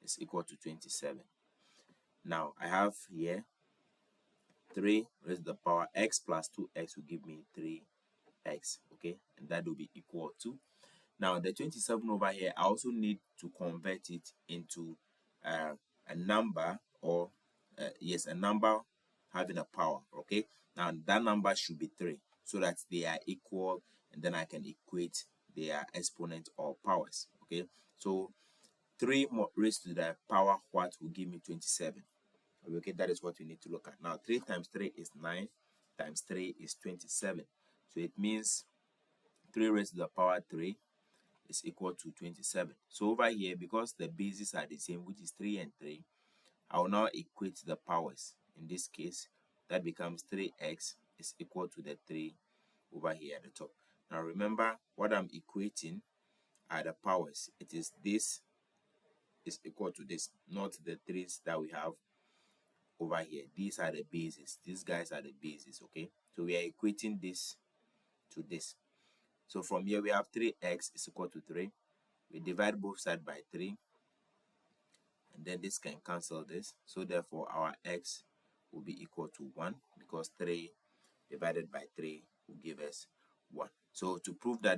is equal to 27. Now I have here 3 raised to the power x plus 2x will give me 3x, okay, and that will be equal to. Now the 27 over here, I also need to convert it into a number, or yes, a number having a power, okay. Now that number should be 3 so that they are equal, and then I can equate their exponent or powers, okay. So 3 more raised to the power what will give me 27. Okay, that is what we need to look at. Now 3 times 3 is 9, times 3 is 27. So it means 3 raised to the power 3 is equal to 27. So over here, because the bases are the same, which is 3 and 3, I will now equate the powers. In this case, that becomes 3x is equal to the 3 over here at the top. Now remember, what I'm equating are the powers. It is this is equal to this, not the 3's that we have over here. These are the bases. These guys are the bases, okay. So we are equating this to this. So from here we have 3x is equal to 3. We divide both sides by 3, and then this can cancel this. So therefore our x will be equal to 1, because 3 divided by 3 will give us 1. So to prove that